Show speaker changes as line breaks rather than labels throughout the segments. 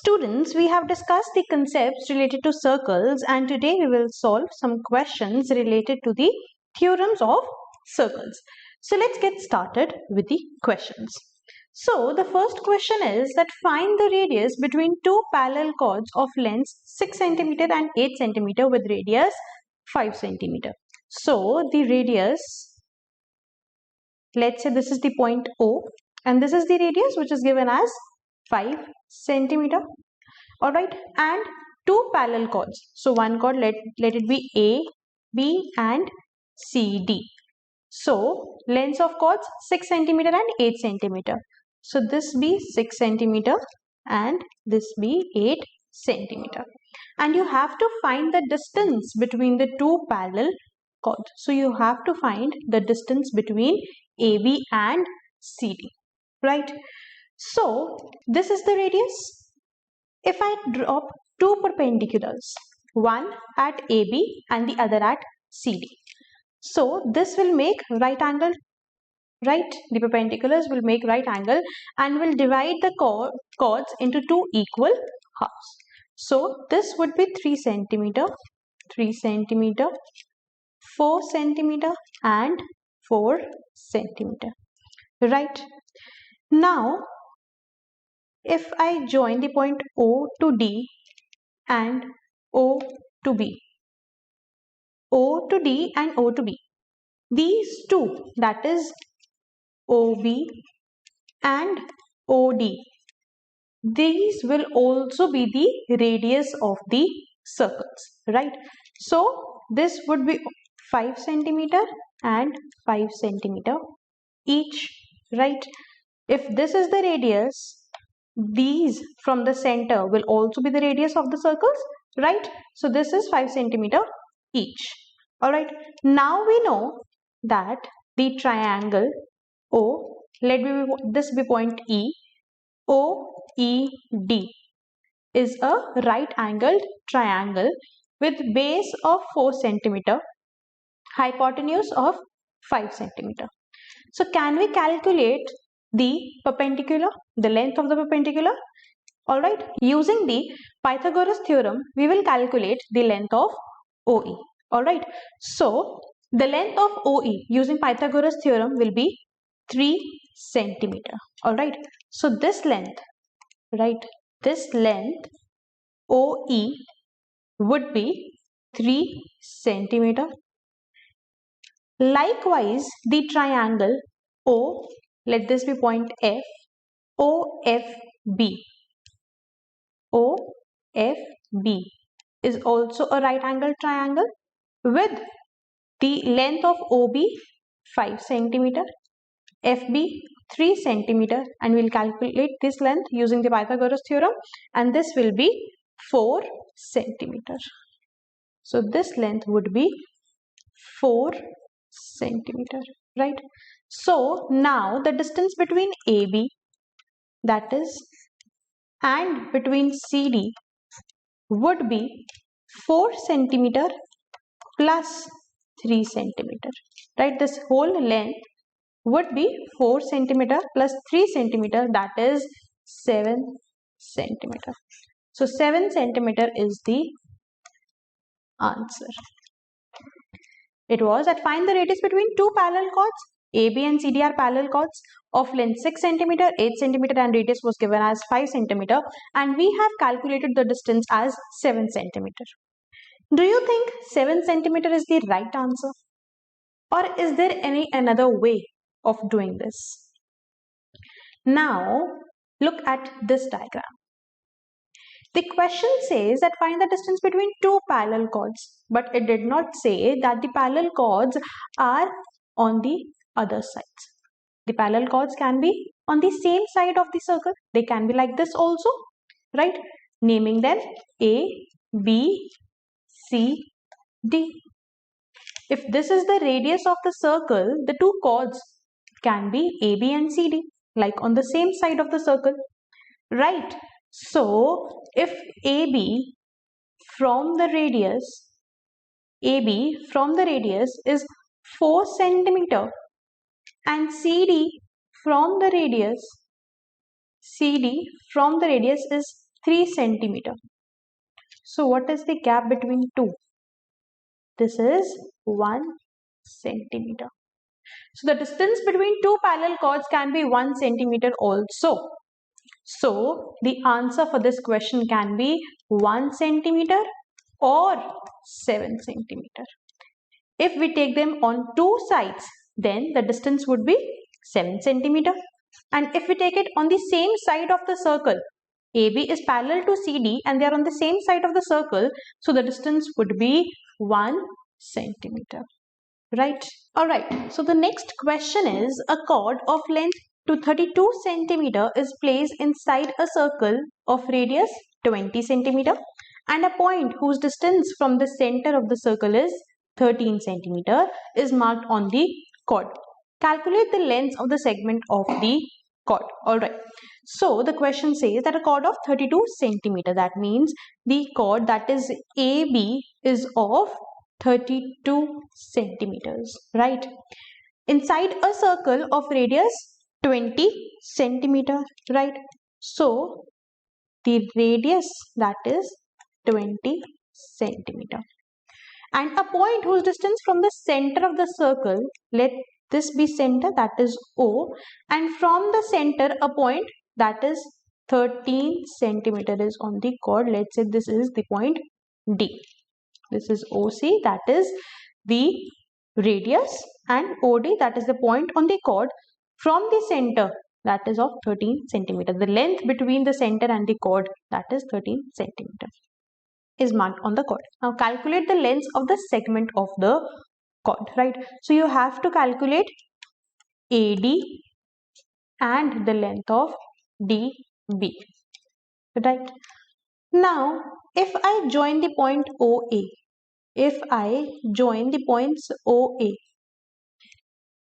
Students, we have discussed the concepts related to circles, and today we will solve some questions related to the theorems of circles. So let's get started with the questions. So the first question is that find the radius between two parallel chords of length 6 cm and 8 cm with radius 5 cm. So the radius, let's say this is the point O and this is the radius which is given as 5 cm. Alright, and two parallel chords. So one chord, let it be A, B and C, D. So lengths of chords 6 cm and 8 cm. So this be 6 cm and this be 8 cm. And you have to find the distance between the two parallel chords. So you have to find the distance between AB and CD. Right? So this is the radius. If I drop two perpendiculars, one at AB and the other at CD. So this will make right angle, right? The perpendiculars will make right angle and will divide the chords into two equal halves. So this would be 3 cm, 3 cm, 4 cm and 4 cm. Right? Now, if I join the point O to D and O to B, O to D and O to B, these two, that is OB and OD, these will also be the radius of the circles, right? So this would be 5 cm and 5 cm each, right? If this is the radius, these from the center will also be the radius of the circles, right? So this is 5 cm each. Alright, now we know that the triangle O, let this be point E, OED is a right angled triangle with base of 4 cm, hypotenuse of 5 cm. So can we calculate the perpendicular, the length of the perpendicular? Alright, using the Pythagoras theorem, we will calculate the length of OE. Alright, so the length of OE using Pythagoras theorem will be 3 cm. Alright, so this length, right, this length OE would be 3 cm. Likewise, the triangle O, let this be point F, OFB. OFB is also a right angled triangle with the length of OB 5 cm, FB 3 cm, and we'll calculate this length using the Pythagoras theorem, and this will be 4 cm. So this length would be 4 cm, right? So now the distance between AB, that is, and between CD would be 4 cm plus 3 cm, right? This whole length would be 4 cm plus 3 cm, that is 7 cm. So 7 cm is the answer. It was that find the radius between two parallel chords. AB and CD are parallel chords of length 6 cm, 8 cm, and radius was given as 5 cm, and we have calculated the distance as 7 cm. Do you think 7 cm is the right answer? Or is there any another way of doing this? Now, look at this diagram. The question says that find the distance between two parallel chords, but it did not say that the parallel chords are on the other sides. The parallel chords can be on the same side of the circle. They can be like this also, right? Naming them A, B, C, D. If this is the radius of the circle, the two chords can be AB and CD, like on the same side of the circle, right? So if AB from the radius is 4 cm and CD from the radius is 3 centimeter. So what is the gap between two? This is 1 centimeter. So the distance between two parallel chords can be 1 centimeter also. So the answer for this question can be 1 centimeter or 7 centimeter. If we take them on two sides, then the distance would be 7 centimeter. And if we take it on the same side of the circle, AB is parallel to CD and they are on the same side of the circle, so the distance would be 1 centimeter. Right? Alright, so the next question is, a chord of length to 32 centimeter is placed inside a circle of radius 20 centimeter and a point whose distance from the center of the circle is 13 centimeter is marked on the chord. Calculate the length of the segment of the chord. Alright, so the question says that a chord of 32 centimeter, that means the chord, that is AB, is of 32 centimeters, right? Inside a circle of radius 20 centimeter, right? So the radius, that is 20 centimeter, and a point whose distance from the center of the circle, let this be center, that is O, and from the center a point that is 13 centimeter is on the chord. Let's say this is the point D. This is OC, that is the radius, and OD, that is the point on the chord from the center, that is of 13 centimeter. The length between the center and the chord, that is 13 centimeter, is marked on the chord. Now calculate the length of the segment of the chord, right? So you have to calculate AD and the length of DB, right? Now if I join the point OA, if I join the points OA,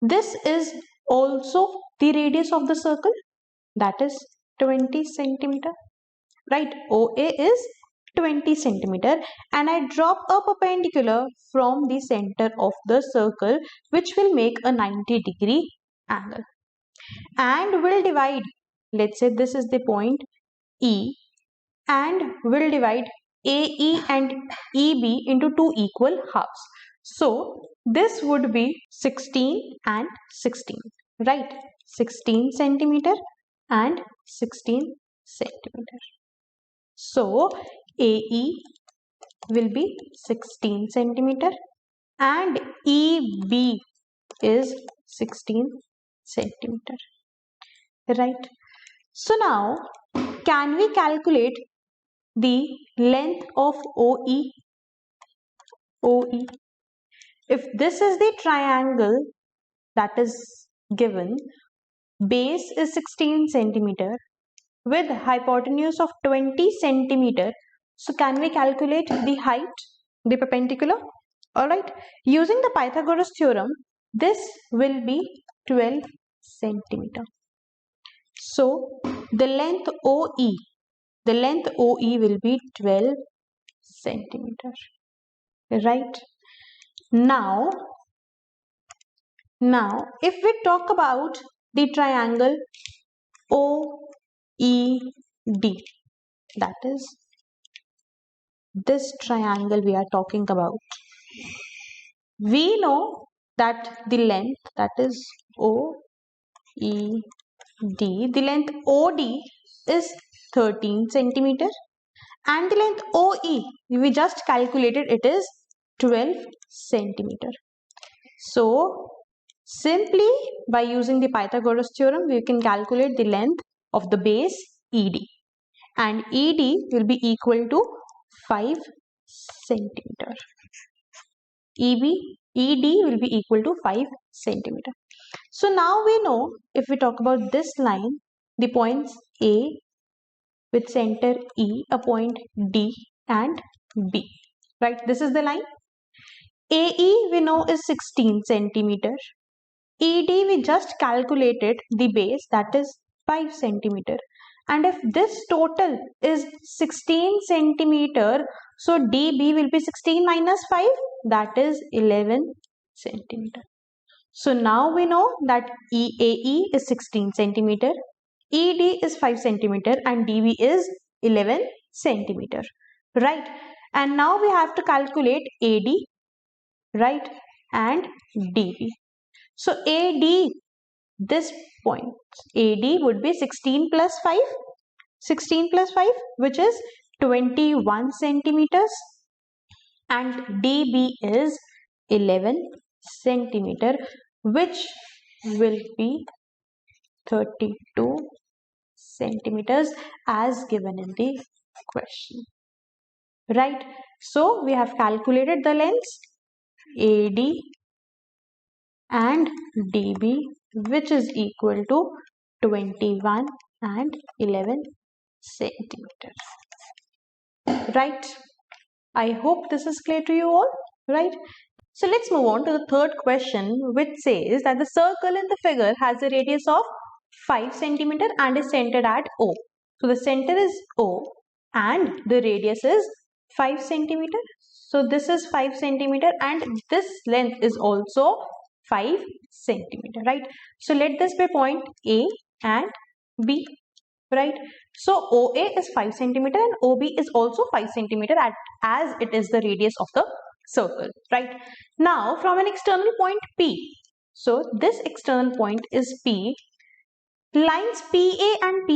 this is also the radius of the circle, that is 20 centimeter, right? OA is 20 centimeter, and I drop a perpendicular from the center of the circle, which will make a 90-degree angle, and will divide, let's say this is the point E, and will divide AE and EB into two equal halves. So this would be 16 and 16, right? 16 centimeter and 16 centimeter. So AE will be 16 centimeter and EB is 16 centimeter, right? So now can we calculate the length of OE? OE. If this is the triangle that is given, base is 16 centimeter with hypotenuse of 20 centimeter. So can we calculate the height, the perpendicular? Alright, using the Pythagoras theorem, this will be 12 centimeter. So the length OE, the length OE will be 12 centimeter, right? Now if we talk about the triangle OED, that is this triangle we are talking about, we know that the length, that is OED, the length OD is 13 centimeter and the length OE, we just calculated, it is 12 centimeter. So simply by using the Pythagoras theorem, we can calculate the length of the base ED, and ED will be equal to 5 centimeter. ED will be equal to 5 centimeter. So now we know, if we talk about this line, the points A with center E, a point D and B, right? This is the line. AE we know is 16 centimeter. ED we just calculated the base, that is 5 centimeter. And if this total is 16 centimeter, so DB will be 16 minus 5, that is 11 centimeter. So now we know that EAE is 16 centimeter, ED is 5 centimeter and DB is 11 centimeter, right? And now we have to calculate AD, right, and DB. So AD, this point, AD would be 16 plus 5, 16 plus 5, which is 21 centimeters, and DB is 11 centimeter, which will be 32 centimeters as given in the question, right? So we have calculated the lengths AD and DB, which is equal to 21 and 11 centimeters, right? I hope this is clear to you all, right? So let's move on to the third question, which says that the circle in the figure has a radius of 5 centimeter and is centered at O. So the center is O and the radius is 5 centimeter. So this is 5 centimeter and this length is also 5 centimeter, right? So let this be point A and B, right? So OA is 5 centimeter and OB is also 5 centimeter as it is the radius of the circle, right? Now from an external point P, so this external point is P, lines PA and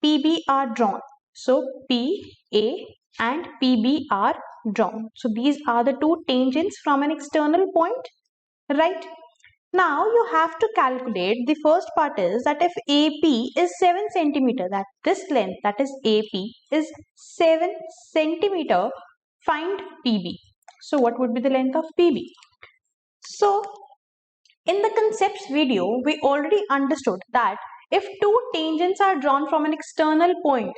PB are drawn. So PA and PB are drawn. So these are the two tangents from an external point, right? Now you have to calculate, the first part is that if AP is 7 centimeter, that this length, that is AP, is 7 centimeter, find PB. So what would be the length of PB? So in the concepts video, we already understood that if two tangents are drawn from an external point,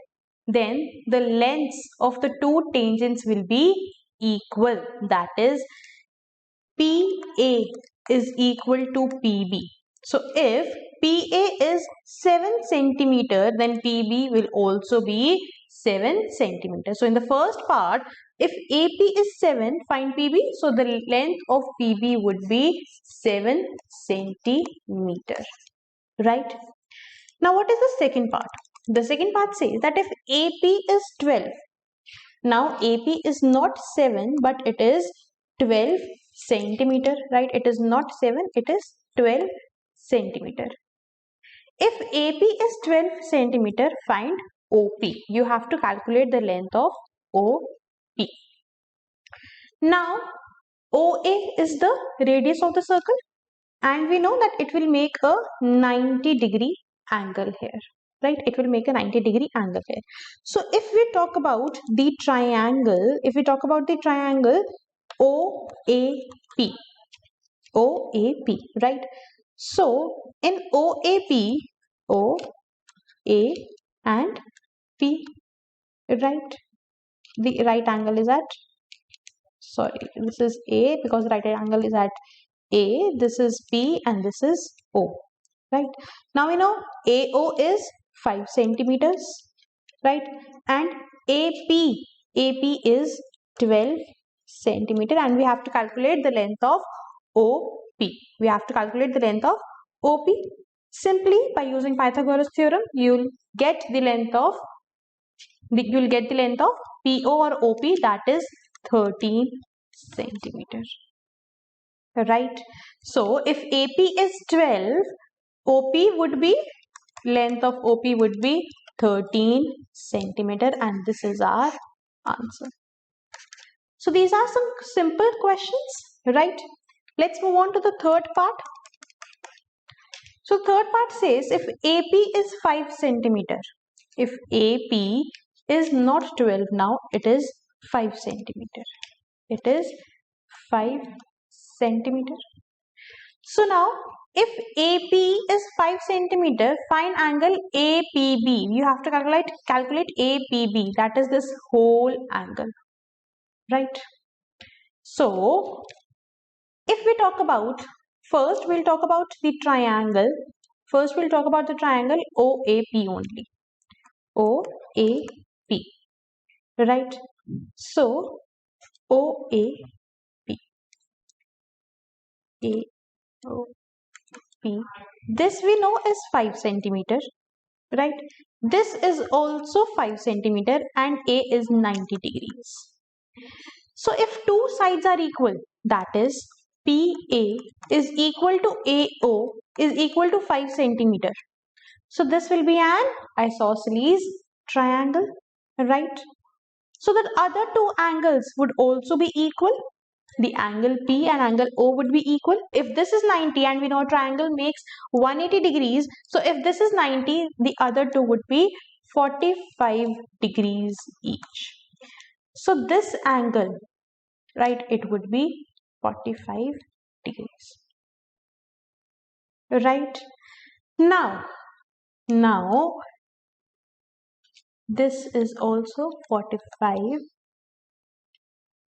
then the lengths of the two tangents will be equal. That is, PA is equal to PB. So if PA is 7 centimeter, then PB will also be 7 centimeter. So in the first part, if AP is 7, find PB. So the length of PB would be 7 centimeter, right? Now what is the second part? The second part says that if AP is 12, now AP is not 7 but it is 12 centimeter, right? It is not 7, it is 12 centimeter. If AP is 12 centimeter, find OP. You have to calculate the length of OP. Now OA is the radius of the circle and we know that it will make a 90-degree angle here, right? It will make a 90-degree angle here. So if we talk about the triangle, OAP, right? So in OAP, O, A and P, right? The right angle is at, sorry, this is A because right angle is at A, this is P and this is O, right? Now we know AO is 5 centimeters, right? And AP is 12 centimeter and we have to calculate the length of OP. We have to calculate the length of OP. Simply by using Pythagoras theorem, you'll get the length of PO or OP, that is 13 centimeter, right? So if AP is 12, OP would be, length of OP would be 13 centimeter and this is our answer. So these are some simple questions, right? Let's move on to the third part. So third part says if AP is 5 centimeter, if AP is not 12 now, it is 5 centimeter. It is 5 centimeter. So now if AP is 5 centimeter, find angle APB. You have to calculate APB, that is this whole angle, right? So if we talk about, first we'll talk about the triangle. First we'll talk about the triangle OAP only. OAP, right? So OAP, AOP, this we know is 5 centimeter, right? This is also 5 centimeter and A is 90 degrees. So if two sides are equal, that is PA is equal to AO is equal to 5 centimeter. So this will be an isosceles triangle, right? So the other two angles would also be equal. The angle P and angle O would be equal. If this is 90 and we know a triangle makes 180 degrees. So if this is 90, the other two would be 45 degrees each. So this angle, right, it would be 45 degrees. Right? Now this is also 45.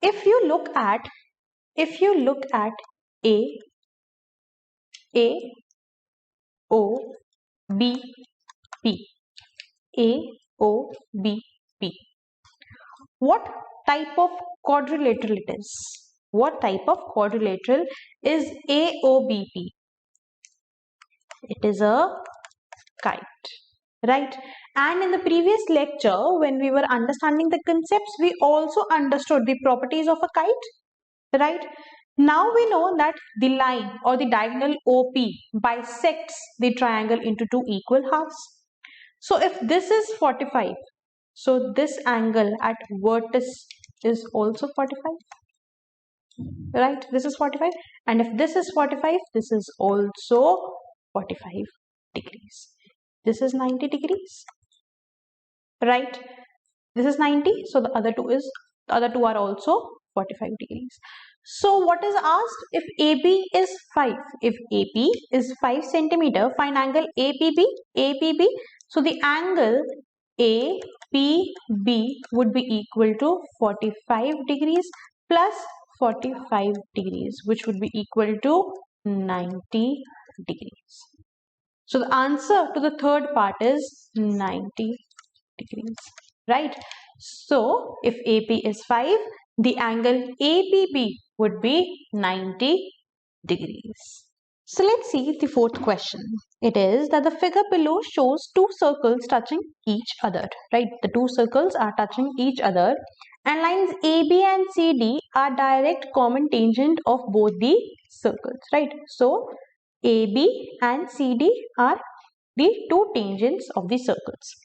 If you look at A, O, B, P, A, O, B, P. What type of quadrilateral it is? What type of quadrilateral is AOBP? It is a kite, right? And in the previous lecture, when we were understanding the concepts, we also understood the properties of a kite, right? Now we know that the line or the diagonal OP bisects the triangle into two equal halves. So if this is 45, so this angle at vertex is also 45, right? This is 45, and if this is 45, this is also 45 degrees. This is 90 degrees, right? This is 90, so the other two are also 45 degrees. So what is asked? If AB is 5, if AP is 5 centimeter, find angle APB. So the angle APB would be equal to 45 degrees plus 45 degrees, which would be equal to 90 degrees. So the answer to the third part is 90 degrees, right? So if AP is 5, the angle APB would be 90 degrees. So let's see the fourth question. It is that the figure below shows two circles touching each other, right? The two circles are touching each other and lines AB and CD are direct common tangent of both the circles, right? So AB and CD are the two tangents of the circles.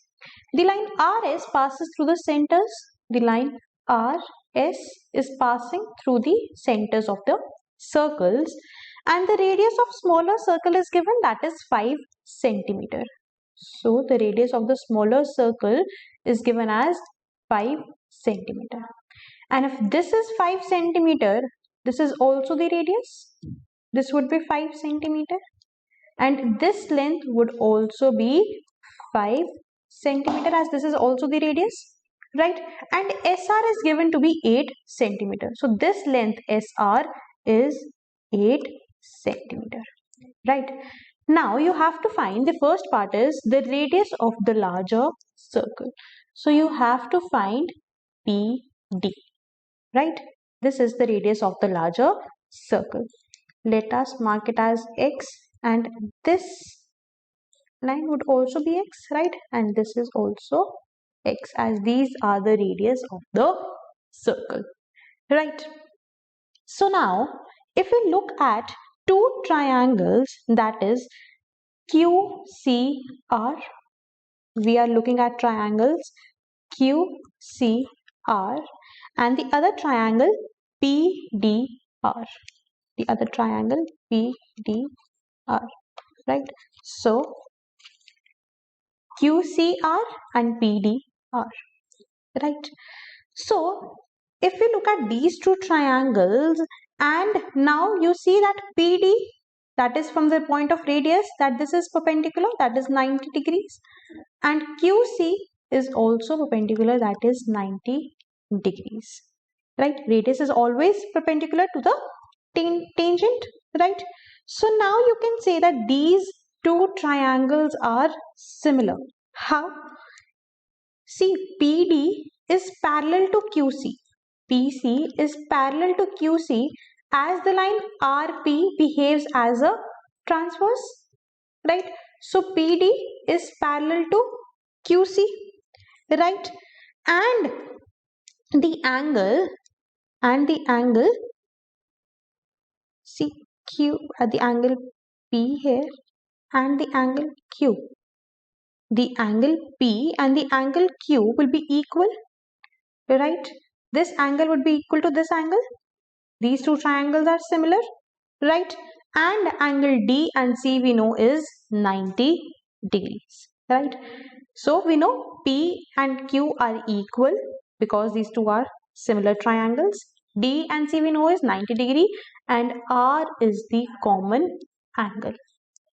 The line RS passes through the centers. The line RS is passing through the centers of the circles, and the radius of smaller circle is given, that is 5 centimeter. So the radius of the smaller circle is given as 5 centimeter. And if this is 5 centimeter, this is also the radius. This would be 5 centimeter. And this length would also be 5 centimeter, as this is also the radius, right? And SR is given to be 8 centimeter. So this length SR is 8 centimeter, right? Now you have to find, the first part is the radius of the larger circle. So you have to find PD, right? This is the radius of the larger circle. Let us mark it as X, and this line would also be X, right? And this is also X, as these are the radius of the circle, right? So now if we look at two triangles, that is QCR, we are looking at triangles QCR and the other triangle PDR, the other triangle PDR, right? So QCR and PDR, right? So if we look at these two triangles, and now you see that PD, that is from the point of radius, that this is perpendicular, that is 90 degrees, and QC is also perpendicular, that is 90 degrees, right? Radius is always perpendicular to the tangent, right? So now you can say that these two triangles are similar. How? See, PD is parallel to QC. PC is parallel to QC, as the line RP behaves as a transverse, right? So PD is parallel to QC, right? And the angle CQ at the angle P here and the angle Q. The angle P and the angle Q will be equal, right? This angle would be equal to this angle. These two triangles are similar, right? And angle D and C we know is 90 degrees, right? So we know P and Q are equal because these two are similar triangles. D and C we know is 90 degree and R is the common angle.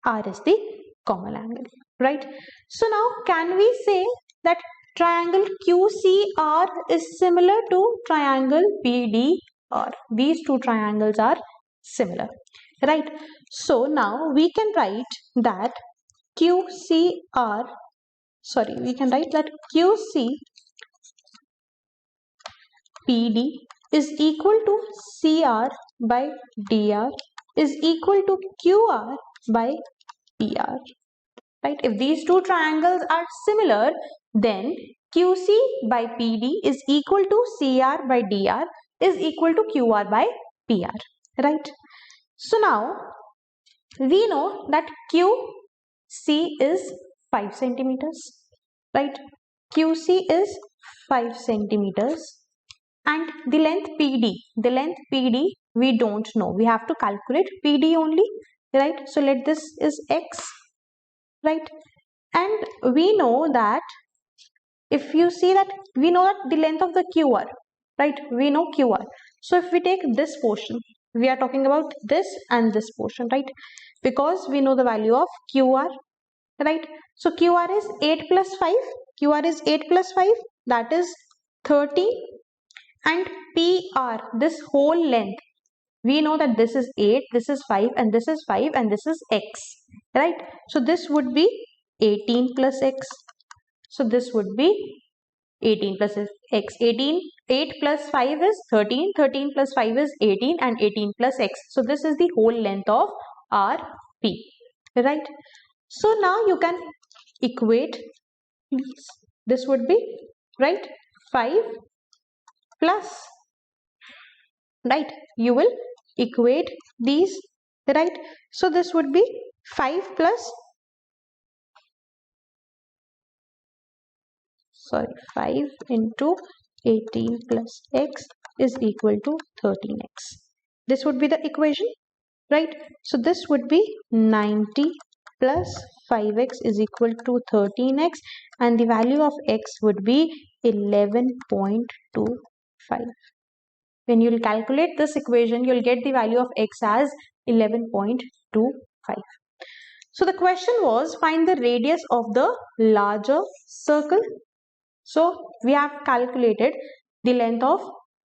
R is the common angle, right? So now can we say that triangle QCR is similar to triangle PDR? These two triangles are similar, right? So now we can write that QCR, we can write that QC PD is equal to CR by DR is equal to QR by PR, right? If these two triangles are similar, then QC by PD is equal to CR by DR is equal to QR by PR, right? So now we know that QC is 5 centimeters, right? QC is 5 centimeters and the length PD we don't know. We have to calculate PD only, right? So let this is X, right? And we know that if you see that we know that the length of the QR, right? We know QR. So if we take this portion, we are talking about this and this portion, right? Because we know the value of QR, right? So QR is 8 plus 5. QR is 8 plus 5, that is 30. And PR, this whole length, we know that this is 8, this is 5, and this is 5, and this is X, right? So this would be 18 plus X. So this would be 18 plus X. 8 plus 5 is 13, 13 plus 5 is 18, and 18 plus X. So this is the whole length of RP, right? So now you can equate these. This would be, right, 5 plus, right? You will equate these, right? So this would be 5 plus 5 into 18 plus X is equal to 13X. This would be the equation, right? So this would be 90 plus 5X is equal to 13X and the value of X would be 11.25. When you will calculate this equation, you will get the value of X as 11.25. So the question was, find the radius of the larger circle. So we have calculated the length of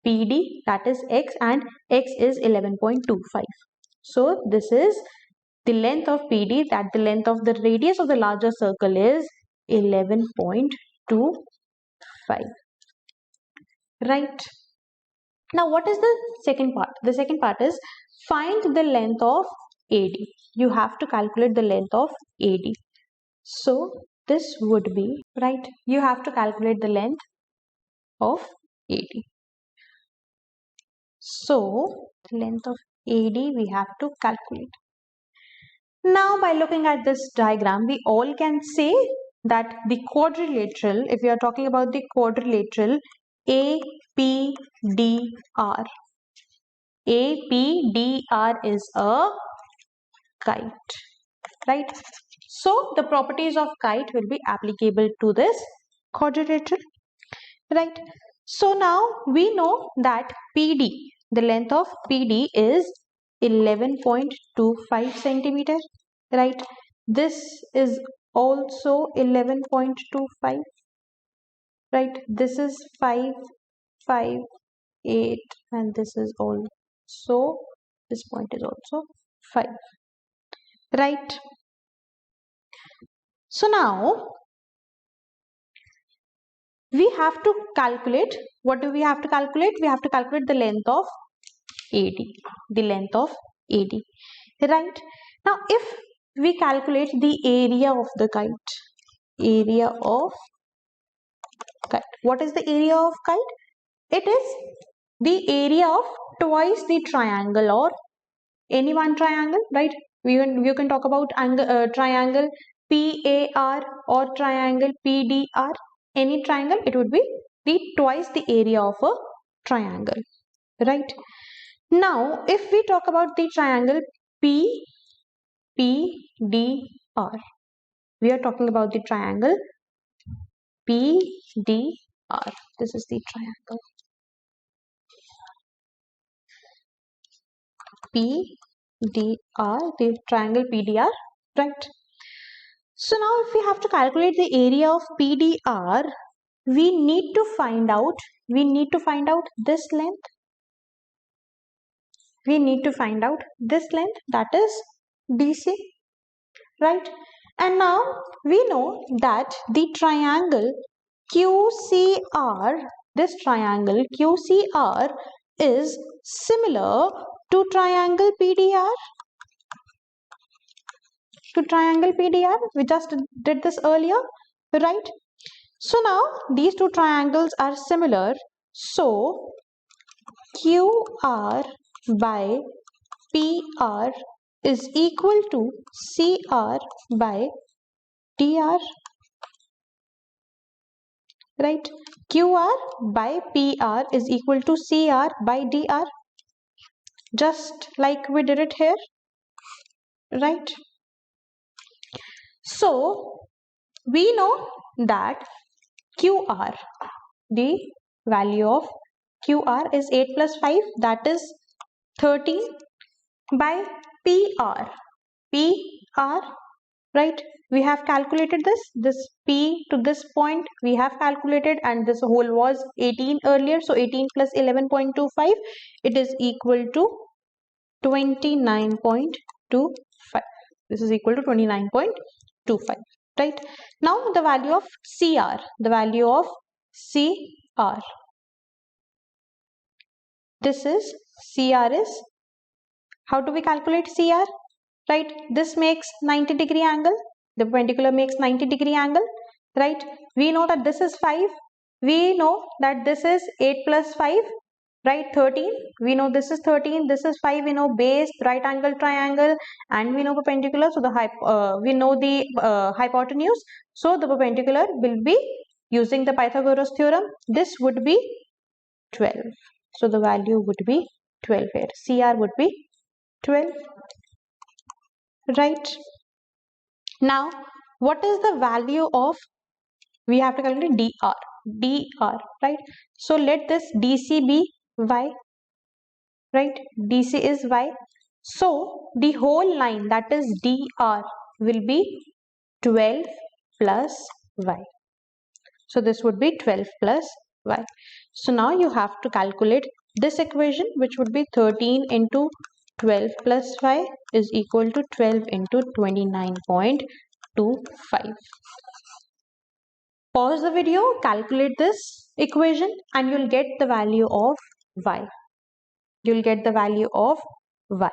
PD, that is X, and X is 11.25. So this is the length of PD, that the length of the radius of the larger circle is 11.25. Right. Now what is the second part? The second part is find the length of AD. You have to calculate the length of AD. So this would be, right, you have to calculate the length of AD. So the length of AD we have to calculate. Now by looking at this diagram, we all can say that the quadrilateral, if we are talking about the quadrilateral APDR, APDR is a kite, right? So the properties of kite will be applicable to this quadrilateral, right? So now we know that PD, the length of PD is 11.25 centimeter, right? This is also 11.25, right? This is 5, 5, 8, and this is also, this point is also 5, right? So now we have to calculate, what do we have to calculate? We have to calculate the length of AD, the length of AD, right? Now if we calculate the area of the kite, area of kite. What is the area of kite? It is the area of twice the triangle or any one triangle, right? You can talk about triangle PAR or triangle PDR. Any triangle, it would be the twice the area of a triangle, right? Now, if we talk about the triangle PDR, we are talking about the triangle PDR. This is the triangle PDR, the triangle PDR, right? So now if we have to calculate the area of PDR, we need to find out this length. We need to find out this length, that is DC, right? And now we know that the triangle QCR, this triangle QCR is similar to triangle PDR. We just did this earlier, right? So now these two triangles are similar. So QR by PR is equal to CR by DR, right? QR by PR is equal to CR by DR, just like we did it here, right? So we know that QR, the value of QR is 8 plus 5, that is 13 by PR, right? We have calculated this P to this point we have calculated, and this whole was 18 earlier, so 18 plus 11.25, it is equal to 29.25. This is equal to 29.25, right? Now the value of CR, this is CR is, how do we calculate CR, right? This makes 90-degree angle, the perpendicular makes 90-degree angle, right? We know that this is 5, we know that this is 8 plus 5, right? 13, we know this is 13, this is 5, we know base, right angle triangle, and we know perpendicular, so we know the hypotenuse, so the perpendicular will be, using the Pythagoras theorem, this would be 12. So the value would be 12 here. CR would be 12, right? Now, what is the value of, we have to calculate DR, right? So let this DC be Y, right? DC is Y. So the whole line, that is DR, will be 12 plus Y. So this would be 12 plus Y. So now you have to calculate this equation, which would be 13 into 12 plus Y is equal to 12 into 29.25. Pause the video, calculate this equation, and you'll get the value of Y. You'll get the value of Y.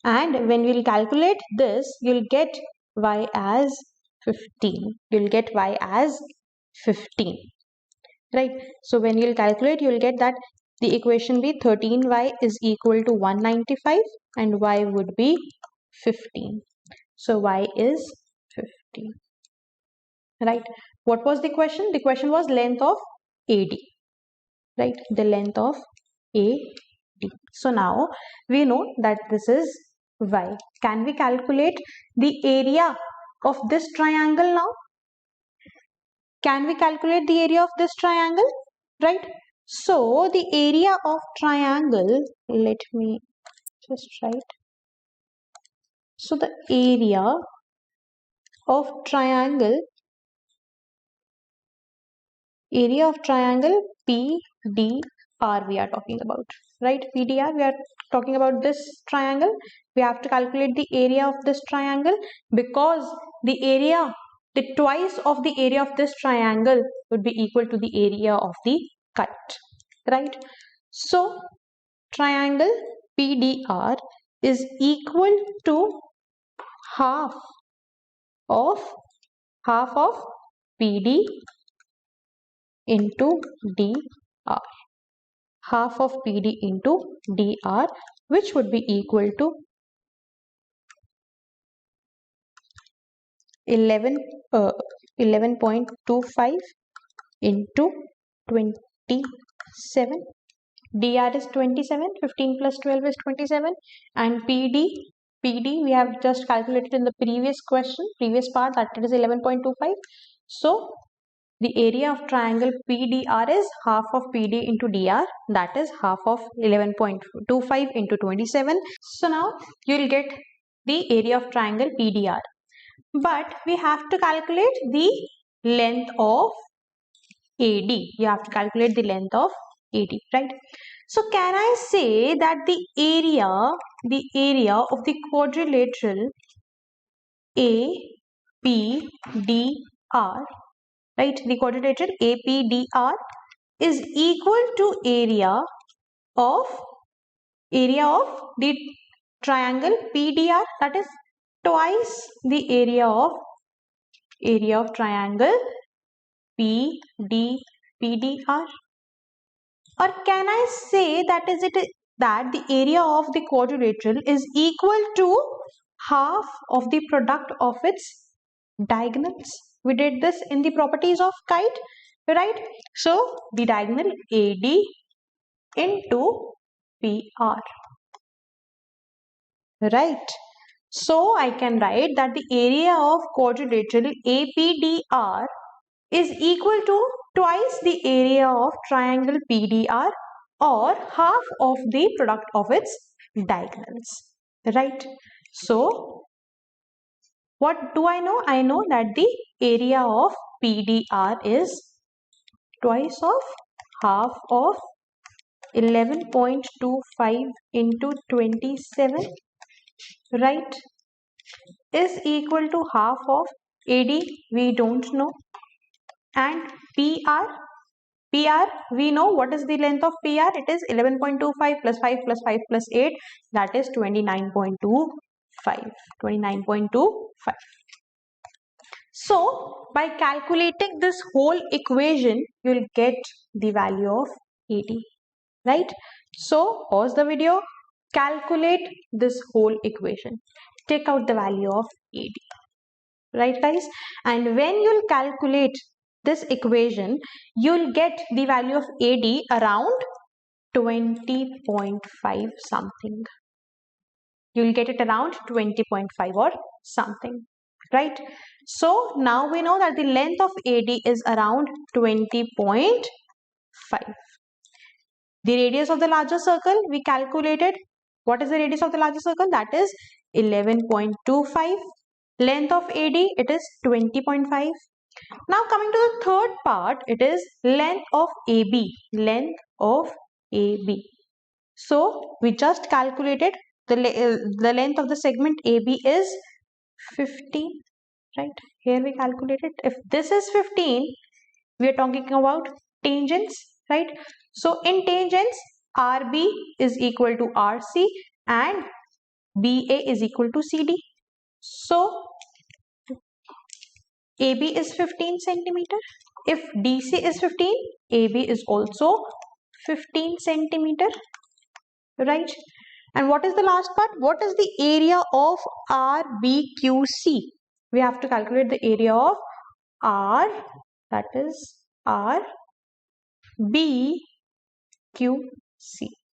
And when we'll calculate this, you'll get Y as 15. You'll get Y as 15. Right? So when you'll calculate, you'll get that the equation be 13Y is equal to 195 and Y would be 15. So Y is 15. Right? What was the question? The question was length of AD. Right? The length of AD. So now we know that this is Y. Can we calculate the area of this triangle now? Can we calculate the area of this triangle? Right? So the area of triangle, let me just write. So the area of triangle PDR we are talking about, right? PDR, we are talking about this triangle. We have to calculate the area of this triangle, because the twice of the area of this triangle would be equal to the area of the kite, right? So triangle PDR is equal to half of PD, into dr, half of PD into dr, which would be equal to 11.25 into 27. dr is 27, 15 plus 12 is 27, and PD we have just calculated in the previous question, previous part, that it is 11.25. So the area of triangle PDR is half of PD into DR, that is half of 11.25 into 27. So now you will get the area of triangle PDR. But we have to calculate the length of AD. You have to calculate the length of AD, right? So can I say that the area of the quadrilateral APDR, right? The quadrilateral APDR is equal to area of the triangle PDR, that is twice the area of triangle PDR. Or can I say that the area of the quadrilateral is equal to half of the product of its diagonals? We did this in the properties of kite, right? So the diagonal AD into PR, right? So I can write that the area of quadrilateral APDR is equal to twice the area of triangle PDR, or half of the product of its diagonals, right? So what do I know? I know that the area of PDR is twice of half of 11.25 into 27, right, is equal to half of AD, we don't know, and PR we know what is the length of PR. It is 11.25 plus 5 plus 5 plus 8, that is 29.25. So by calculating this whole equation, you will get the value of AD, right? So pause the video, calculate this whole equation, take out the value of AD, right guys? And when you'll calculate this equation, you'll get the value of AD around 20.5 something. You'll get it around 20.5 or something, right? So now we know that the length of AD is around 20.5. The radius of the larger circle, we calculated. What is the radius of the larger circle? That is 11.25. Length of AD, it is 20.5. Now coming to the third part, it is length of AB. Length of AB. So we just calculated the length of the segment AB is 15, right? Here we calculated. If this is 15, we are talking about tangents, right? So in tangents, RB is equal to RC and BA is equal to CD. So AB is 15 centimeter. If DC is 15, AB is also 15 centimeter, right? And what is the last part? What is the area of RBQC? We have to calculate the area of R, that is RBQC,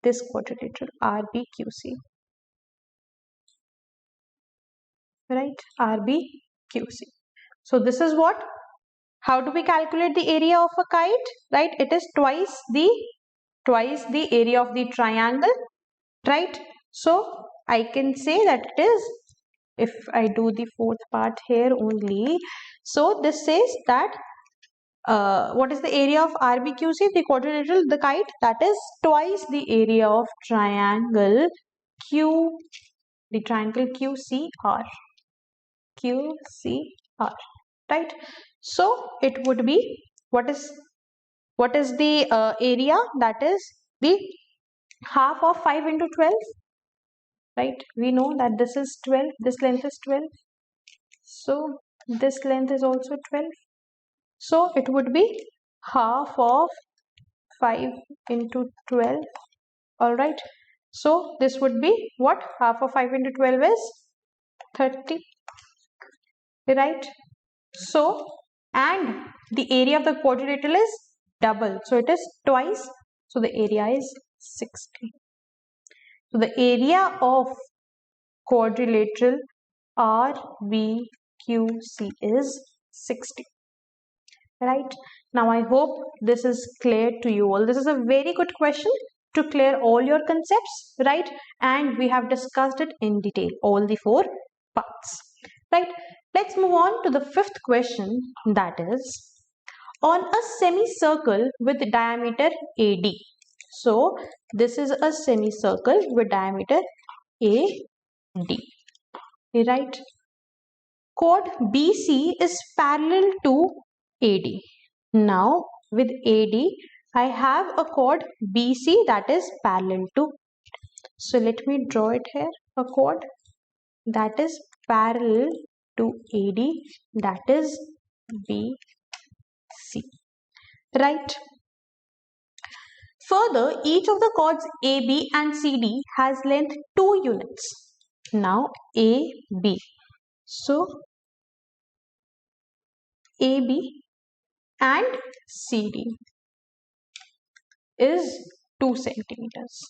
this quadrilateral RBQC, right? RBQC. So this is what, how do we calculate the area of a kite, right? It is twice the area of the triangle, right? So I can say that it is, if I do the fourth part here only, so this says that what is the area of RBQC, the quadrilateral, the kite, that is twice the area of triangle Q, the triangle QCR, right? So it would be, what is the area, that is the half of 5 into 12, right? We know that this is 12, this length is 12, so this length is also 12, so it would be half of 5 into 12. All right. So this would be what? Half of 5 into 12 is 30. Right. So, and the area of the quadrilateral is double. So it is twice. So the area is 60. So the area of quadrilateral RBQC is 60. Right. Now I hope this is clear to you all. This is a very good question to clear all your concepts, right? And we have discussed it in detail, all the 4 parts, right? Let's move on to the 5th question, that is, on a semicircle with diameter AD. So this is a semicircle with diameter AD, right? Chord BC is parallel to AD. Now with AD, I have a chord BC that is parallel to. So let me draw it here, a chord that is parallel to AD, that is BC, right? Further, each of the chords AB and CD has length 2 units. Now AB. So AB and CD is 2 centimeters,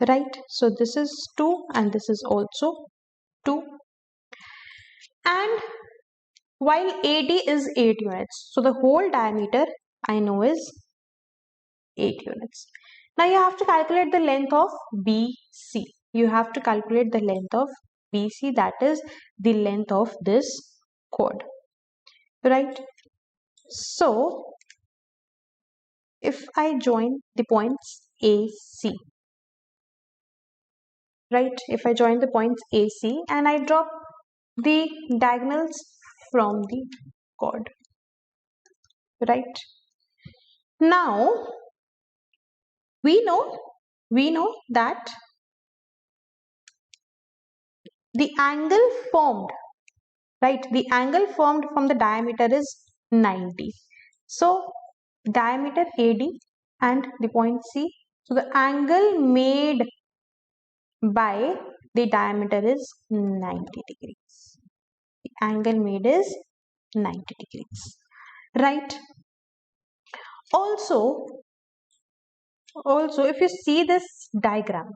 right? So this is 2 and this is also 2. And while AD is 8 units, so the whole diameter I know is 8 units. Now you have to calculate the length of BC. You have to calculate the length of BC, that is the length of this chord, right? So if I join the points AC, right? If I join the points AC and I drop the diagonals from the chord, right? Now we know that the angle formed, right? The angle formed from the diameter is 90. So diameter AD and the point C. So the angle made by the diameter is 90 degrees. The angle made is 90 degrees, right? Also if you see this diagram,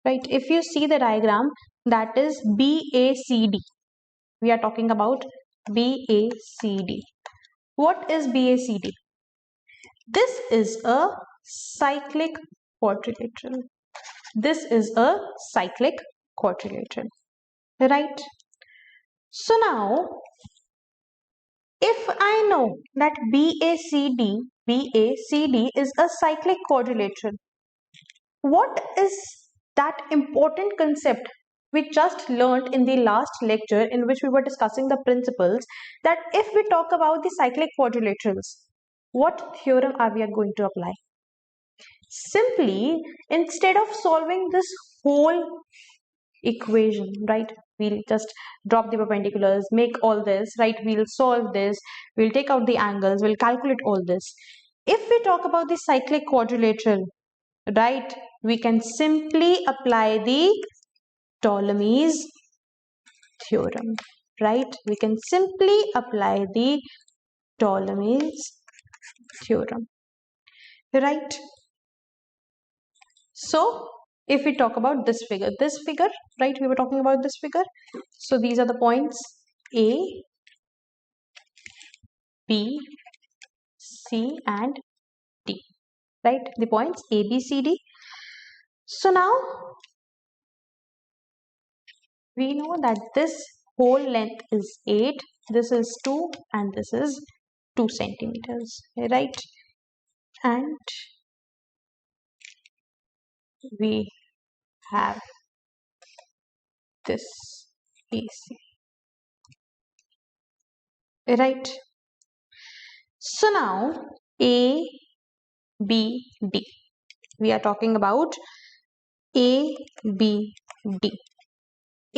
right? If you see the diagram, that is BACD. We are talking about BACD. What is BACD? This is a cyclic quadrilateral. This is a cyclic quadrilateral, right? So now, if I know that BACD is a cyclic quadrilateral, what is that important concept we just learned in the last lecture, in which we were discussing the principles, that if we talk about the cyclic quadrilaterals, what theorem are we going to apply? Simply, instead of solving this whole equation, right, we'll just drop the perpendiculars, make all this, right? We'll solve this, we'll take out the angles, we'll calculate all this. If we talk about the cyclic quadrilateral, right, we can simply apply the Ptolemy's theorem, right? We can simply apply the Ptolemy's theorem, right? So if we talk about this figure, right, we were talking about this figure. So these are the points A, B, C and D, right? The points A, B, C, D. So now we know that this whole length is 8, this is 2 and this is 2 centimeters, right? And we have this AC, right? So now A, B, D. We are talking about A, B, D.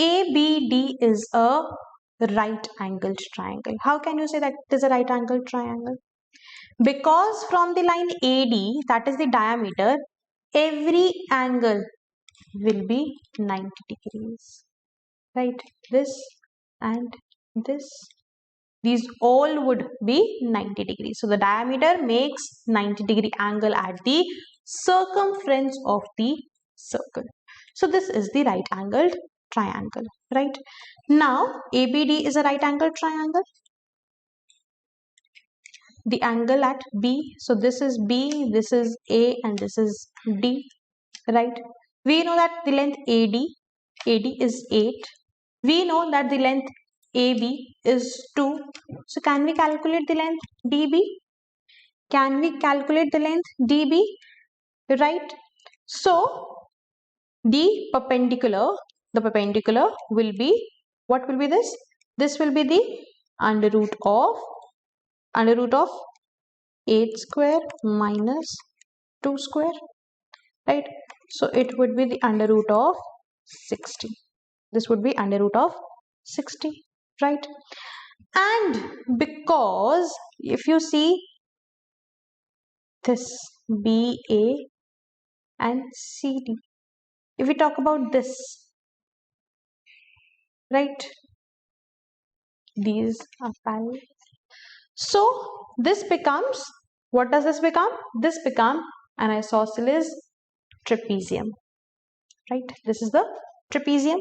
ABD is a right angled triangle. How can you say that it is a right angled triangle? Because from the line AD, that is the diameter, every angle will be 90 degrees. Right? This and this. These all would be 90 degrees. So the diameter makes 90-degree angle at the circumference of the circle. So this is the right angled triangle, right? Now ABD is a right angled triangle. The angle at B, so this is B, this is A, and this is D, right? We know that the length AD is 8. We know that the length AB is 2. So can we calculate the length DB? Can we calculate the length DB? Right? So the perpendicular will be, what will be this? This will be the under root of 8 square minus 2 square, right? So it would be the under root of 60. This would be under root of 60, right? And because if you see this BA and CD, if we talk about this, right, these are parallel. So this becomes, what does this become? This become an isosceles trapezium, right? This is the trapezium.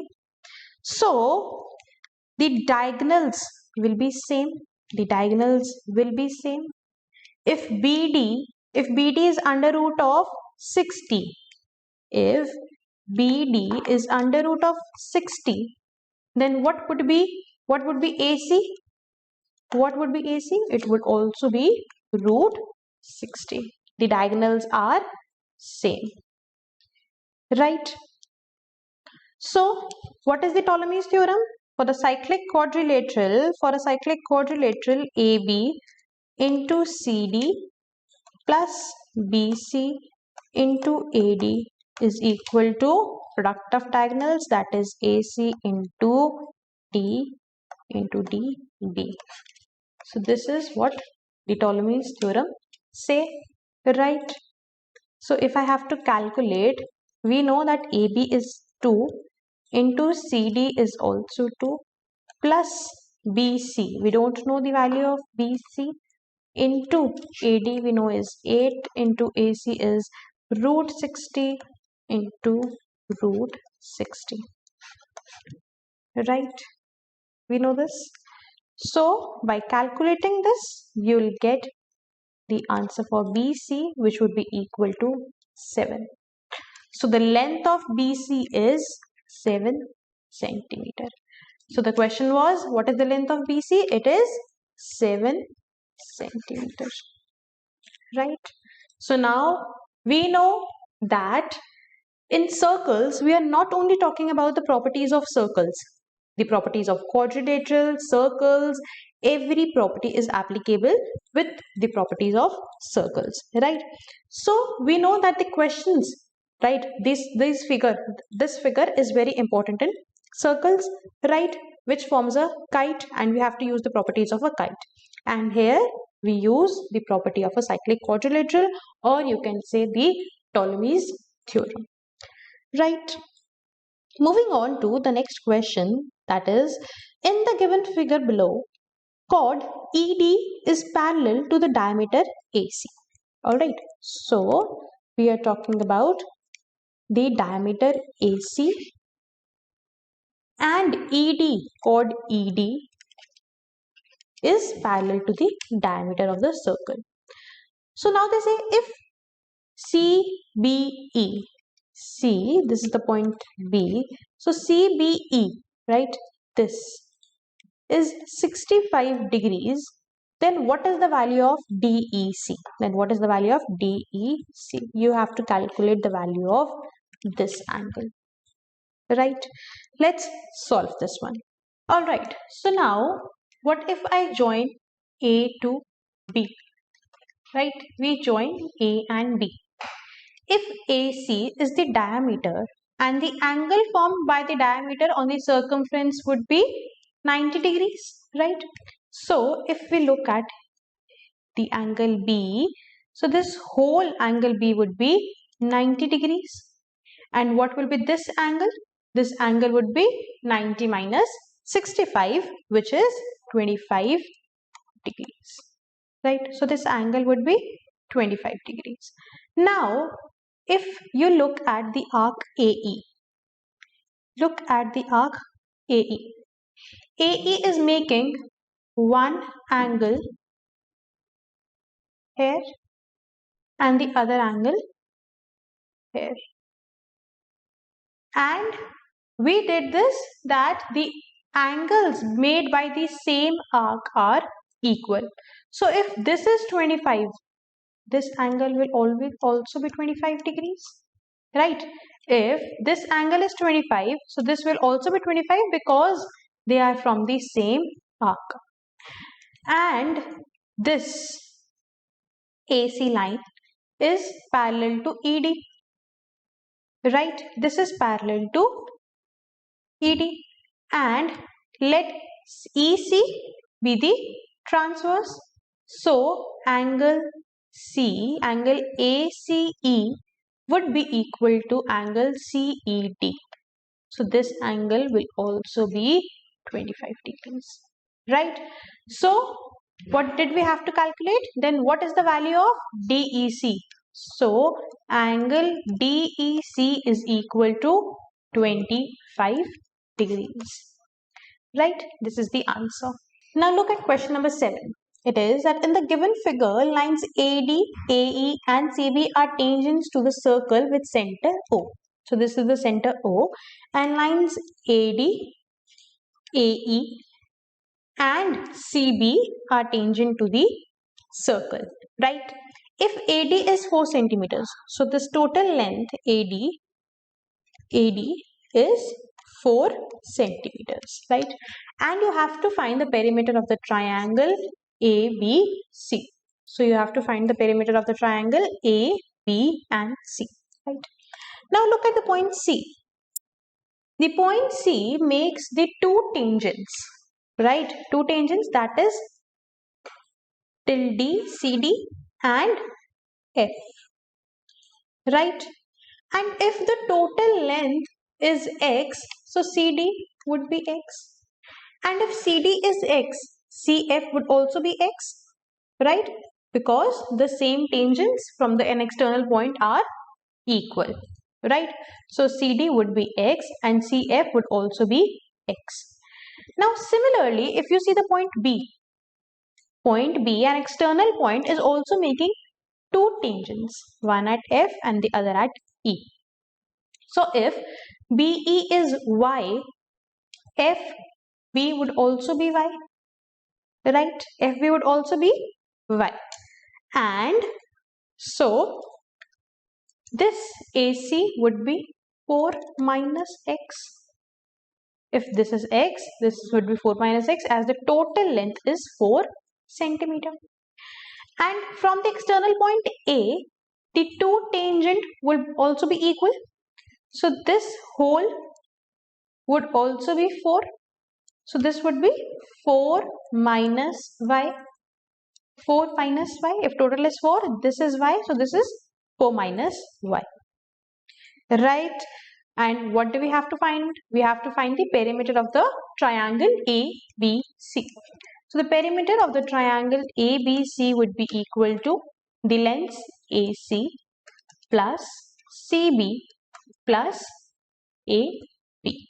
So the diagonals will be same. The diagonals will be same. If BD is under root of 60, if BD is under root of 60, then what would be AC? What would be AC? It would also be root 60. The diagonals are same, right? So what is the Ptolemy's theorem? For a cyclic quadrilateral AB into CD plus BC into AD is equal to product of diagonals, that is AC into D into DB. So this is what the Ptolemy's theorem say, right? So if I have to calculate, we know that AB is 2 into CD is also 2 plus BC, we don't know the value of BC, into AD we know is 8, into AC is root 60 into root 60, right? We know this. So by calculating this, you will get the answer for BC, which would be equal to 7. So the length of BC is 7 centimeter. So the question was, what is the length of BC? It is 7 centimeters, right? So now we know that in circles, we are not only talking about the properties of circles, the properties of quadrilateral, circles, every property is applicable with the properties of circles, right? So we know that the questions, right, this figure is very important in circles, right, which forms a kite, and we have to use the properties of a kite. And here we use the property of a cyclic quadrilateral, or you can say the Ptolemy's theorem, right? Moving on to the next question, that is, in the given figure below, chord ED is parallel to the diameter AC. Alright, so we are talking about the diameter AC and ED, chord ED is parallel to the diameter of the circle. So now they say if CBE, C, this is the point B, so CBE, right, this is 65 degrees, then what is the value of DEC? Then what is the value of DEC? You have to calculate the value of this angle, right? Let's solve this one. All right, so now what if I join A to B, right? We join A and B. If AC is the diameter and the angle formed by the diameter on the circumference would be 90 degrees, right? So if we look at the angle B. So this whole angle B would be 90 degrees. And what will be this angle? This angle would be 90 minus 65, which is 25 degrees. Right? So this angle would be 25 degrees. Now, if you look at the arc AE, look at the arc AE. AE is making one angle here and the other angle here. And we did this that the angles made by the same arc are equal. So if this is 25, this angle will always also be 25 degrees, right? If this angle is 25, so this will also be 25 because they are from the same arc. And this AC line is parallel to ED, right? This is parallel to ED, and let EC be the transverse. So angle C, angle ACE would be equal to angle CED. So this angle will also be 25 degrees, right? So what did we have to calculate? Then what is the value of DEC? So angle DEC is equal to 25 degrees, right? This is the answer. Now look at question number 7. It is that in the given figure, lines AD, AE and CB are tangents to the circle with center O. So this is the center O, and lines AD, AE and CB are tangent to the circle, right? If AD is 4 centimeters, so this total length AD is 4 centimeters, right? And you have to find the perimeter of the triangle ABC. So you have to find the perimeter of the triangle A, B and C, right? Now look at the point C. The point C makes the two tangents, right? Two tangents, that is till D, CD and F, right? And if the total length is X, so CD would be X. And if CD is X, CF would also be X, right? Because the same tangents from an external point are equal, right? So CD would be X and CF would also be X. Now similarly, if you see the point B, an external point is also making two tangents, one at F and the other at E. So if BE is Y, FB would also be Y, right? FB would also be Y. And so this AC would be 4 minus X. If this is X, this would be 4 minus X, as the total length is 4 centimeter. And from the external point A, the two tangent will also be equal. So this whole would also be 4. So this would be 4 minus Y. 4 minus Y. If total is 4, this is Y. So this is 4 minus Y. Right? And what do we have to find? We have to find the perimeter of the triangle ABC. So the perimeter of the triangle ABC would be equal to the lengths AC plus CB plus AB,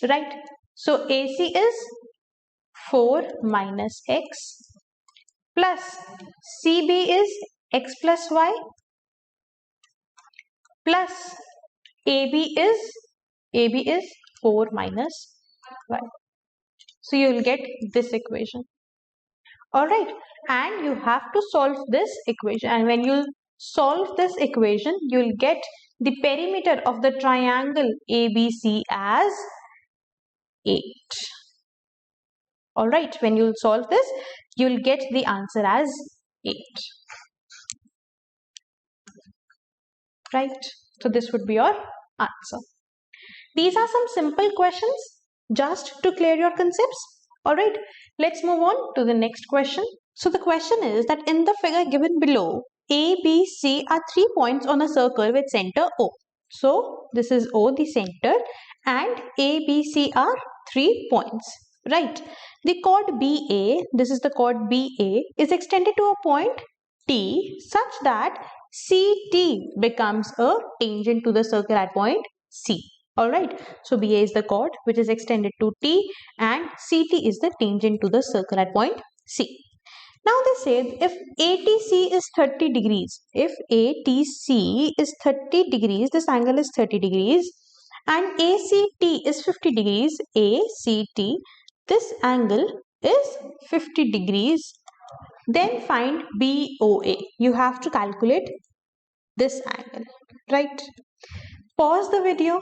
right? So AC is 4 minus X plus CB is X plus Y plus AB is 4 minus Y. So you will get this equation. Alright, and you have to solve this equation, and when you solve this equation, you will get the perimeter of the triangle ABC as 8. Alright, when you solve this, you will get the answer as 8. Right, so this would be your answer. These are some simple questions just to clear your concepts. Alright, let's move on to the next question. So the question is that in the figure given below, A, B, C are 3 points on a circle with center O. So this is O, the center, and A, B, C are 3 points, right? The chord BA, this is the chord BA, is extended to a point T such that CT becomes a tangent to the circle at point C. Alright, so BA is the chord which is extended to T and CT is the tangent to the circle at point C. Now they said if ATC is 30 degrees, if ATC is 30 degrees, this angle is 30 degrees and ACT is 50 degrees, ACT, this angle is 50 degrees, then find BOA. You have to calculate this angle, right? Pause the video,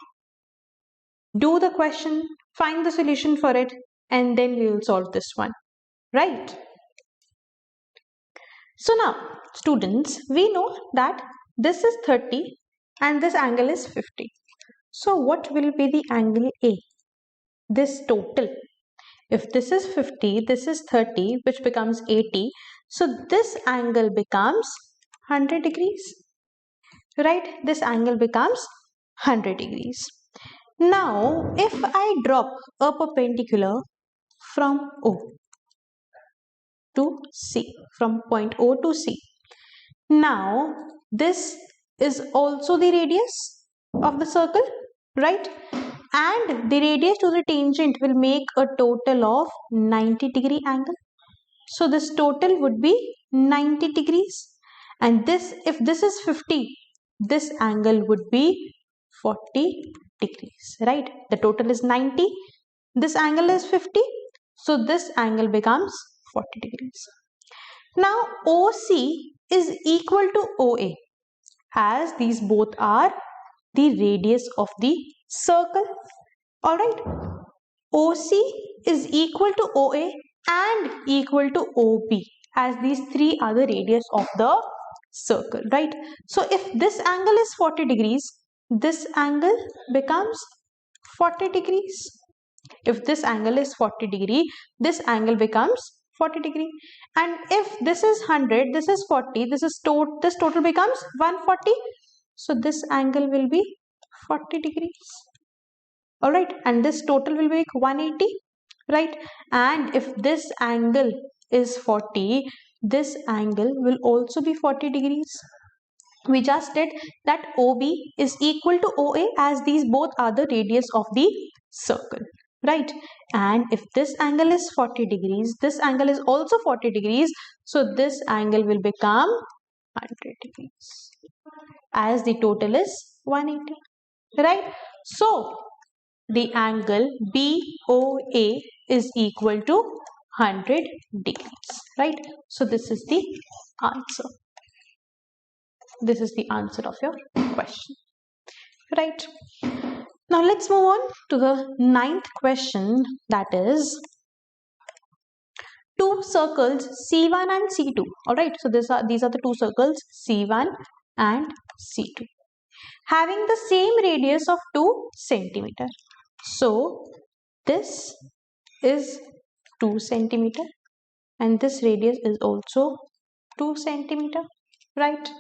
do the question, find the solution for it, and then we will solve this one, right? So now, students, we know that this is 30 and this angle is 50. So what will be the angle A? This total. If this is 50, this is 30, which becomes 80. So this angle becomes 100 degrees. Right? This angle becomes 100 degrees. Now, if I drop a perpendicular from O to C, from point O to C. Now, this is also the radius of the circle, right? And the radius to the tangent will make a total of 90-degree angle. So, this total would be 90 degrees. And this, if this is 50, this angle would be 40 degrees, right? The total is 90. This angle is 50. So, this angle becomes 40 degrees. Now OC is equal to OA as these both are the radius of the circle. Alright, OC is equal to OA and equal to OB as these three are the radius of the circle, right? So if this angle is 40 degrees, this angle becomes 40 degrees. If this angle is 40 degree, this angle becomes 40 degree. And if this is 100, this is 40, this total becomes 140. So this angle will be 40 degrees. Alright, and this total will be 180, right? And if this angle is 40, this angle will also be 40 degrees. We just did that OB is equal to OA as these both are the radius of the circle, right? And if this angle is 40 degrees, this angle is also 40 degrees. So this angle will become 100 degrees as the total is 180, right? So the angle BOA is equal to 100 degrees, right? So this is the answer. This is the answer of your question, right? Now let's move on to the 9th question, that is two circles C1 and C2. Alright, so these are the two circles C1 and C2 having the same radius of 2 centimeter. So this is 2 centimeter and this radius is also 2 centimeter, right?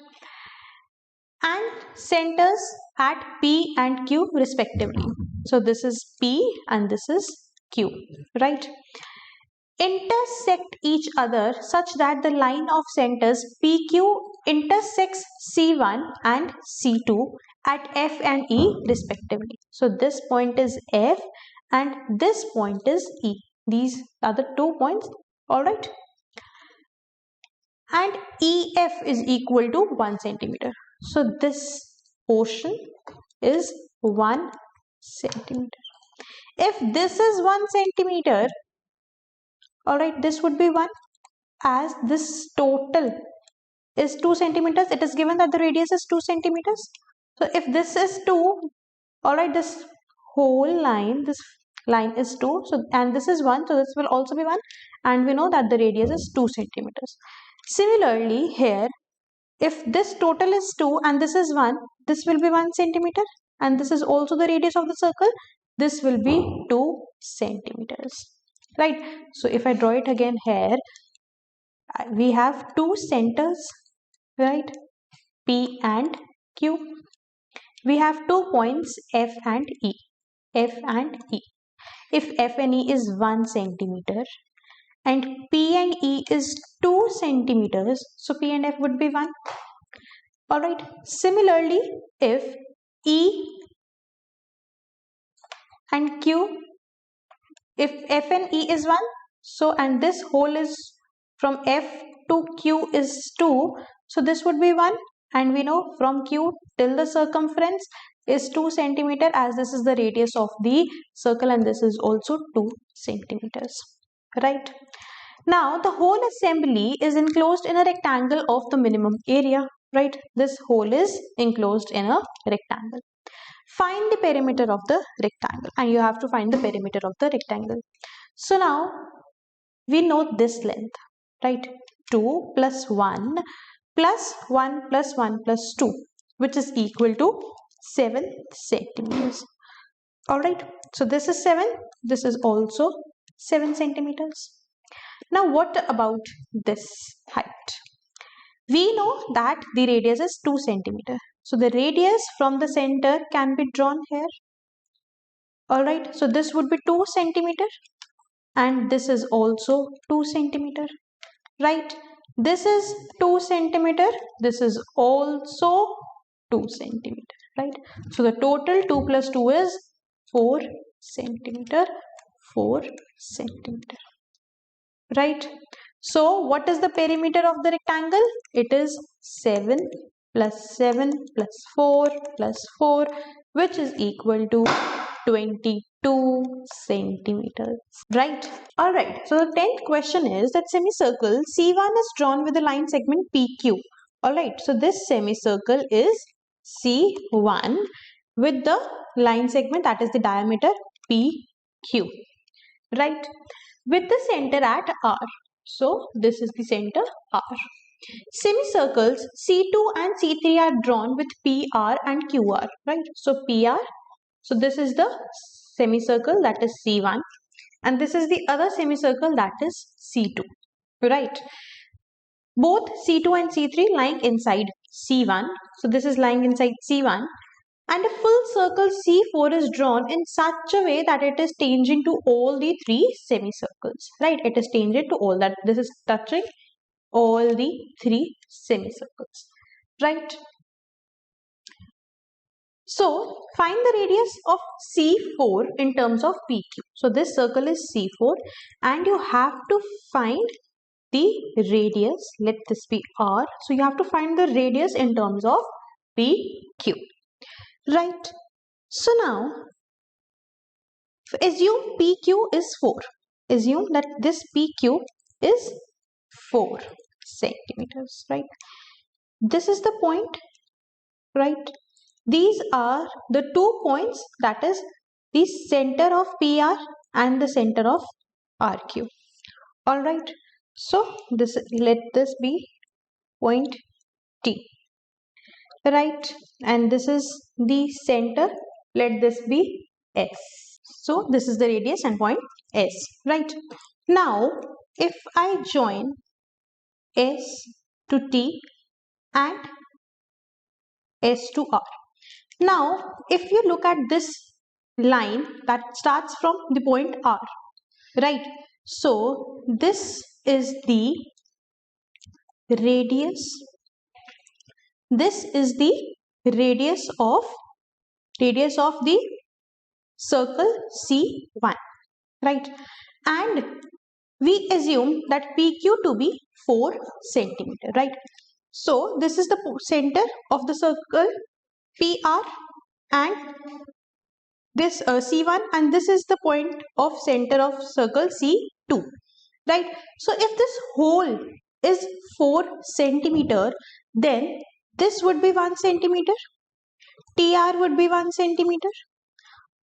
And centers at P and Q respectively. So this is P and this is Q, right? Intersect each other such that the line of centers PQ intersects C1 and C2 at F and E respectively. So this point is F and this point is E. These are the 2 points, alright? And EF is equal to 1 centimeter. So this portion is 1 centimeter. If this is 1 centimeter, alright, this would be 1 as this total is 2 centimeters. It is given that the radius is 2 centimeters. So if this is 2, alright, this whole line, this line is 2. So and this is 1, so this will also be 1. And we know that the radius is 2 centimeters. Similarly, here, if this total is 2 and this is 1, this will be 1 centimeter and this is also the radius of the circle. This will be 2 centimeters, right? So if I draw it again here, We have two centers, right? P and Q. We have 2 points F and E. F and E. If F and E is 1 centimeter and P and E is 2 centimeters, so P and F would be 1. Alright. Similarly, if E and Q, if F and E is 1, so and this hole is from F to Q is 2, so this would be 1, and we know from Q till the circumference is 2 centimeter, as this is the radius of the circle and this is also 2 centimeters, right? Now the whole assembly is enclosed in a rectangle of the minimum area, right? This hole is enclosed in a rectangle. Find the perimeter of the rectangle, and you have to find the perimeter of the rectangle. So now we know this length, right? 2 plus 1 plus 1 plus 1 plus 2, which is equal to 7 centimeters. Alright, so this is 7, this is also 7 centimeters. Now what about this height? We know that the radius is 2 centimeter. So the radius from the center can be drawn here. Alright, so this would be 2 centimeter and this is also 2 centimeter, right? This is 2 centimeter, this is also 2 centimeter, right? So the total 2 plus 2 is 4 centimeter, 4 centimeter, right? So what is the perimeter of the rectangle? It is 7 plus 7 plus 4 plus 4, which is equal to 22 centimeters, right? Alright, so the 10th question is that semicircle C1 is drawn with the line segment PQ. Alright, so this semicircle is C1 with the line segment, that is the diameter PQ, right? With the center at R. So this is the center R. Semicircles C2 and C3 are drawn with PR and QR, right? So PR, so this is the semicircle, that is C1, and this is the other semicircle, that is C2, right? Both C2 and C3 lying inside C1, so this is lying inside C1, and a full circle C4 is drawn in such a way that it is tangent to all the 3 semicircles, right? It is tangent to all that. This is touching all the 3 semicircles, right? So find the radius of C4 in terms of PQ. So this circle is C4 and you have to find the radius. Let this be R. So you have to find the radius in terms of PQ. Right. So now assume PQ is 4. Assume that this PQ is 4 centimeters, right? This is the point, right? These are the 2 points, that is the center of PR and the center of RQ. Alright. So this, let this be point T. Right, and this is the center, let this be S. So this is the radius and point S, right? Now if I join S to T and S to R, now if you look at this line that starts from the point R, right? So this is the radius, this is the radius of the circle C1, right? And we assume that PQ to be 4 centimeter, right? So this is the center of the circle PR and this C1, and this is the point of center of circle C2, right? So if this hole is 4 centimeter, then this would be 1 centimeter, TR would be 1 centimeter,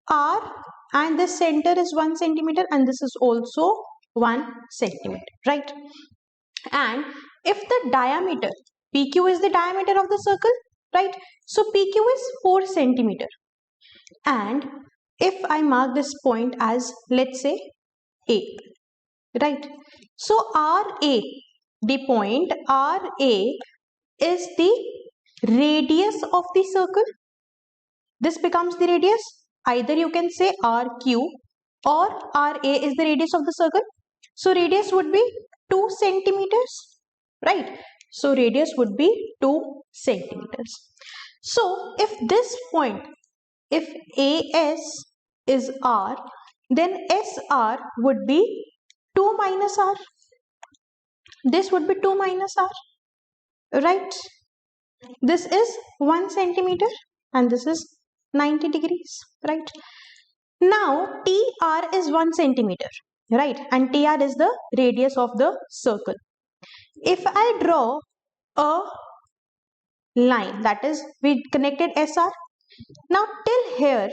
R and this center is 1 centimeter and this is also 1 centimeter, right? And if the diameter, PQ is the diameter of the circle, right? So PQ is 4 centimeter. And if I mark this point as, let's say, A, right? So RA the point RA is the radius of the circle. This becomes the radius. Either you can say RQ or RA is the radius of the circle. So radius would be 2 centimeters, right? So radius would be 2 centimeters. So if this point, if AS is R, then SR would be 2 minus R. This would be 2 minus R, right? This is 1 centimeter and this is 90 degrees, right? Now TR is 1 centimeter, right? And TR is the radius of the circle. If I draw a line, that is, we connected SR. Now till here,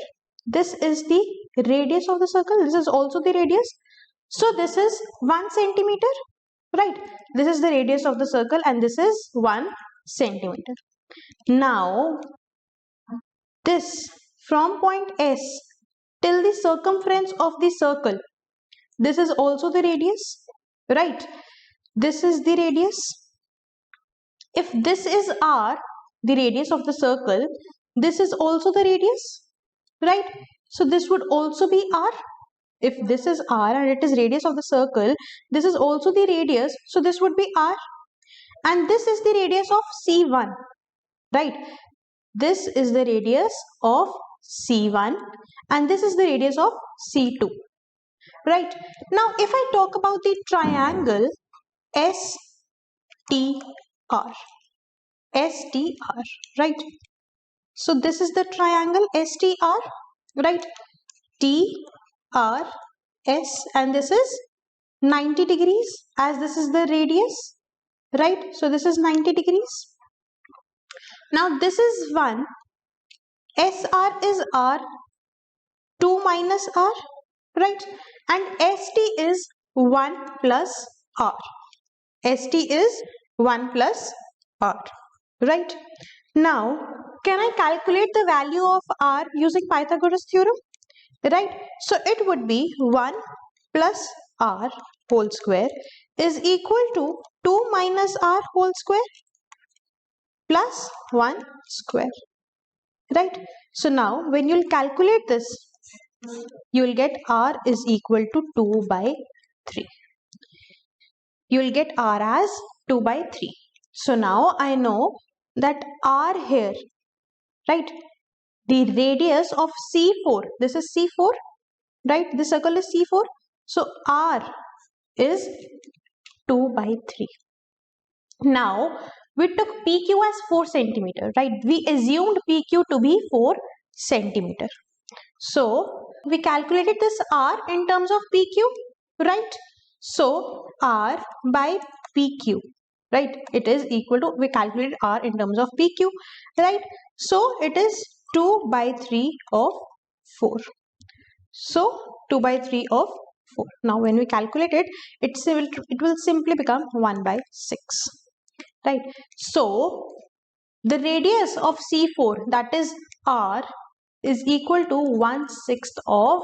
this is the radius of the circle. This is also the radius. So this is 1 centimeter, right? This is the radius of the circle and this is 1 centimeter. Now this from point S till the circumference of the circle, this is also the radius, right? This is the radius. If this is R, the radius of the circle, this is also the radius, right? So this would also be R. If this is R and it is radius of the circle, this is also the radius, so this would be R. And this is the radius of C1, right? This is the radius of C1 and this is the radius of C2, right? Now if I talk about the triangle STR, right? So this is the triangle STR, right? TRS, and this is 90 degrees as this is the radius, right? So this is 90 degrees. Now this is 1, SR is R, 2 minus R, right? And ST is 1 plus R. ST is 1 plus R, right? Now, can I calculate the value of R using Pythagoras theorem? Right? So it would be 1 plus R whole square is equal to 2 minus R whole square plus 1 square, right? So now when you'll calculate this, you will get R is equal to 2 by 3. You will get R as 2 by 3. So now I know that R here, right? The radius of C4, this is C4, right? This circle is C4. So R is 2 by 3. Now we took PQ as 4 centimeter, right? We assumed PQ to be 4 centimeter. So we calculated this R in terms of PQ, right? So R by PQ, right? It is equal to, we calculated R in terms of PQ, right? So it is 2 by 3 of 4. So 2 by 3 of 4. Now when we calculate it, it will simply become 1 by 6, right? So the radius of C4, that is R, is equal to 1/6 of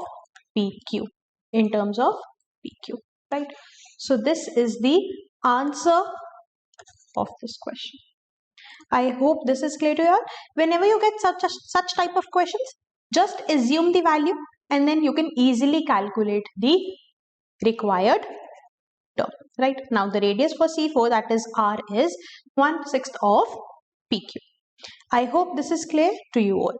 PQ in terms of PQ, right? So this is the answer of this question. I hope this is clear to you all. Whenever you get such type of questions, just assume the value and then you can easily calculate the required term, right? Now the radius for C4, that is R, is 1/6 of PQ. I hope this is clear to you all.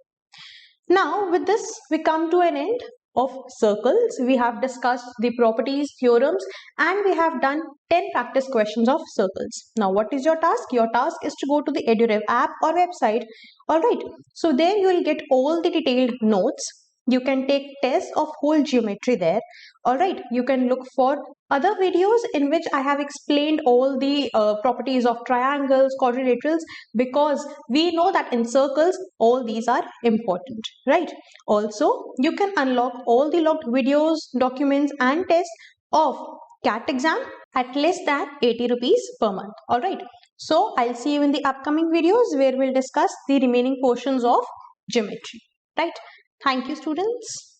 Now with this we come to an end of circles. We have discussed the properties, theorems, and we have done 10 practice questions of circles. Now what is your task? Your task is to go to the EduRev app or website. Alright, so there you will get all the detailed notes. You can take tests of whole geometry there. Alright, you can look for other videos in which I have explained all the properties of triangles, quadrilaterals, because we know that in circles all these are important, right? Also, you can unlock all the locked videos, documents and tests of CAT exam at less than 80 rupees per month. Alright, so I'll see you in the upcoming videos where we'll discuss the remaining portions of geometry, right? Thank you, students.